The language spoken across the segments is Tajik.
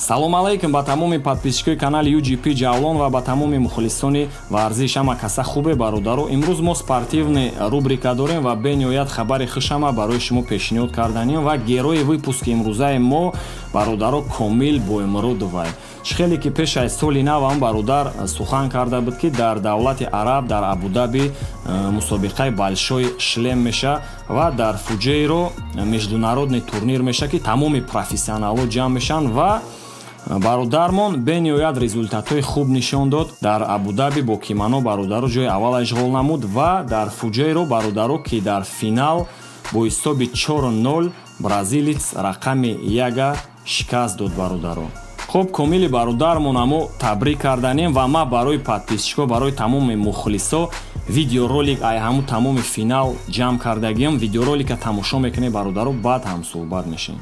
салом алайкум ба тамоми подписчикои канали UGP Ҷавлон ва ба тамоми мухлисони варзиш. Ама каса хубе бародаро, имрӯз мо спортивни рубрика дорем ва бениҳоят хабари хушама барои шумо пешниҳод карданем ва герои выпуски имрӯзаи мо бародаро Комил Боимуродовай. хеле ки пеш аз соли нав ам бародар сухан карда буд ки дар давлати араб дар Абу-Даби мусобиқаи Большой шлем меша ва дар Фуҷейро международный турнир меша ки тамоми профессионалҳо ҷамъ мешан ва бародармон бениҳоят результатҳои хуб нишон дод. Дар Абу-Даби бо кимано бародаро ҷои аввал ишғол намуд ва дар Фуҷейро бародаро ки дар финал бо ҳисоби 4-0 бразилец рақами 1 шикаст дод бародаро. хуб, Комили бародармон амо табрик карданем ва ма барои подписчикҳо, барои тамоми мухлисо видеоролик ай ҳамун тамоми финал ҷамъ кардагиам. Видеоролика тамошо мекунем бародаро, баъд ҳам суҳбат мешавем.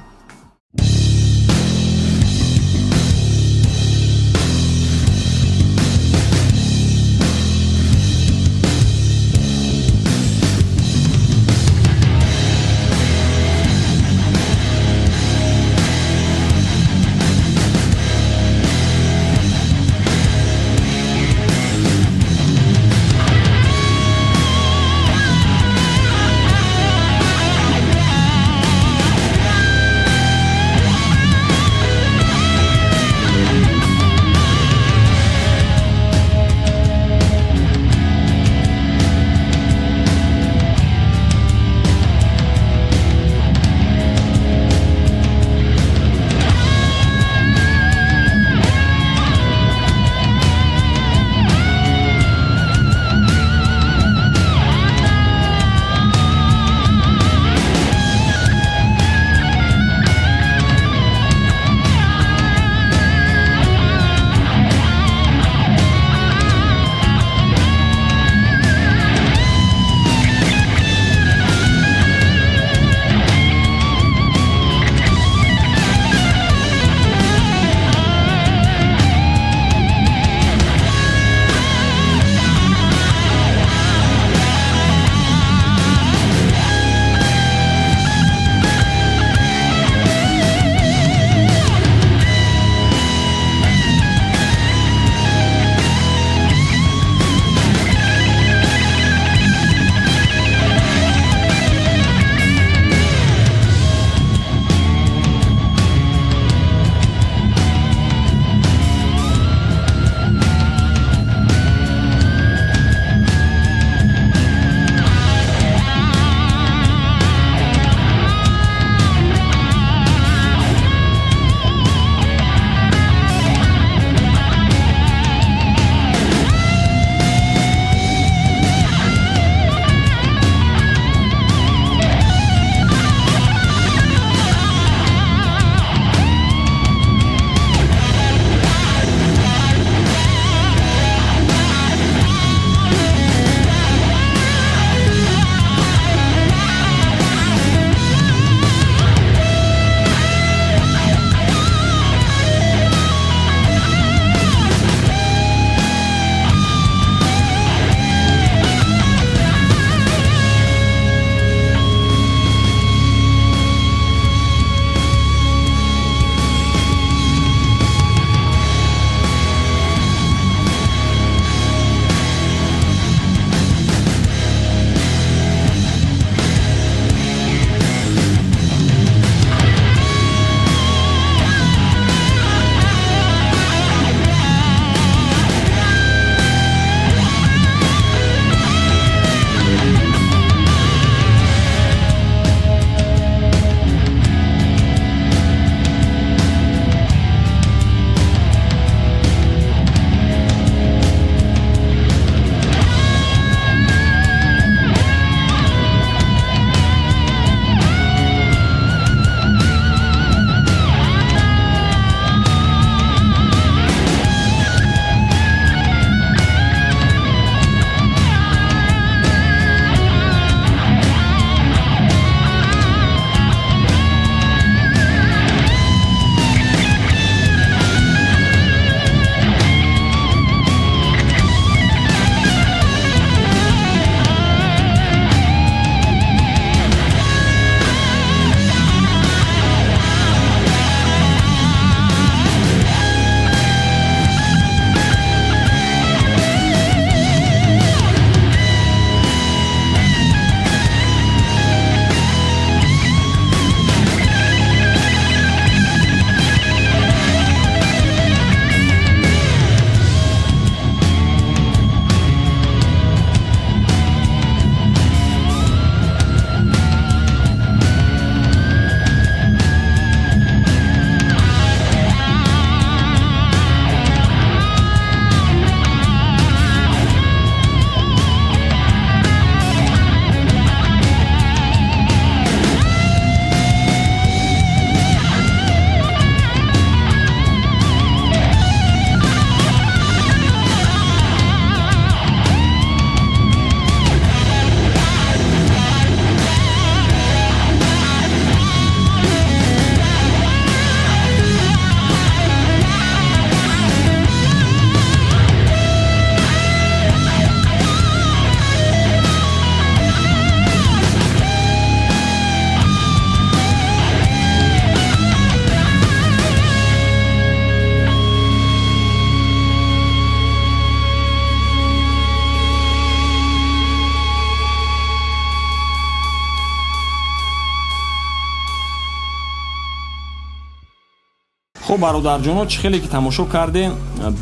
хуб бародарҷоно, чӣ хеле ки тамошо кардем,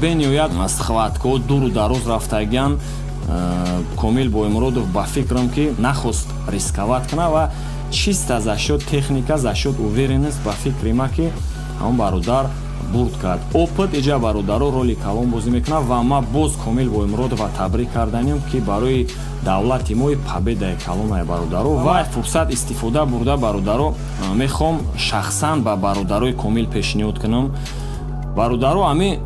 бениҳоят схватко дуру дароз рафтагиан Комил Боимуродов ба фикрам ки нахост рисковат кунад ва чиста за счёт техника, за счёт уверенность ба фикри ма ки ҳамон бародар бурд кард. Опыт иҷа бародаро роли калон бозӣ мекунад ва ма боз Комил Боимуродова табрик карданем ки барои давлати мои победаи калонаи бародаро ва фурсат истифода бурда бародаро мехом шахсан ба бародарои Комил пешниҳод кунам. Бародаро ами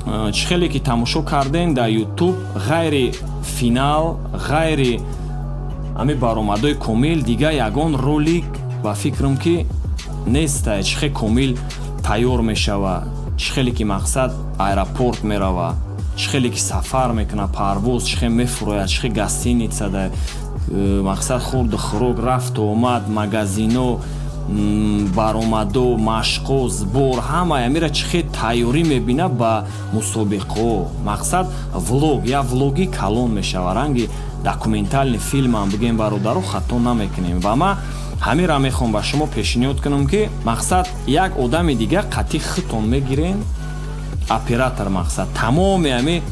чӣ хеле ки тамошо кардем дар YouTube, ғайри финал, ғайри ами баромадои Комил дига ягон ролик ба фикрам ки нестае. Чӣ хеле Комил тайёр мешава, чӣ хеле ки мақсад аэропорт мерава, чӣ хеле ки сафар мекуна, парвоз чӣ хеле мефурояд, чӣ хеле гостиницада мақсад хурду хӯрок, рафту омад, магазино, баромадо, машқо, сбор, ҳама амира чӣ хеле тайёрӣ мебина ба мусобиқао. Мақсад влог, я влоги калон мешава, ранги документальный фильмам бигем бародаро хато намекунем. Ва ма ҳамира мехоҳам ба шумо пешниҳод кунам ки мақсад як одами дига қатъи хитон мегирен, оператор мақсад тамоми ами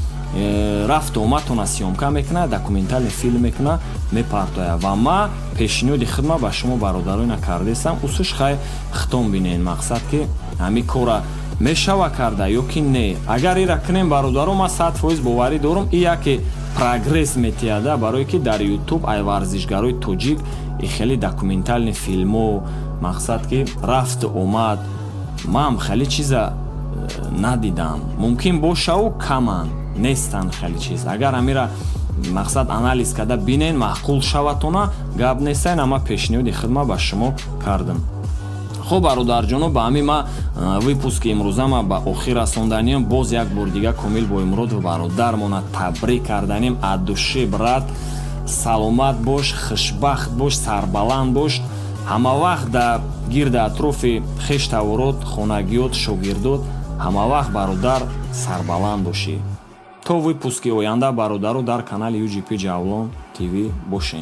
рафту омадтона сёмка мекуна, документальный фильм мекуна, мепартоя. Ва ма пешниҳоди хидма ба шумо бародароина кардесам, усуш хай хитон бинен, мақсад ки ҳами кора мешава карда ё ки не. Агар ира кунем бародаро, ма 100% боварӣ дорам и яке прогресс метиҳада, барое ки дар YouTube ай варзишгарои тоҷик и хеле документальный филмо, мақсад ки рафту омад мам хеле чиза надидам. Мумкин бошаву каман нестан хеле чиз. Агар амира мақсад анализ карда бинен маъқул шаватона гап нестайн, ама пешниҳоди хидма ба шумо кардам. хуб бародарҷоно, ба ҳами ма выпуски имрӯзама ба охир расонданем. Боз як бор дига Комил Боимуродов бародармона табрик карданем. Адуши брат, саломат бош, хушбахт бош, сарбаланд бош. ҳамавақт дар гирди атрофи хештаворот, хонагиёт, шогирдот ҳамавақт бародар сарбаланд бошӣ. То выпуски оянда бародаро дар канали UGP Javlon TV бошед.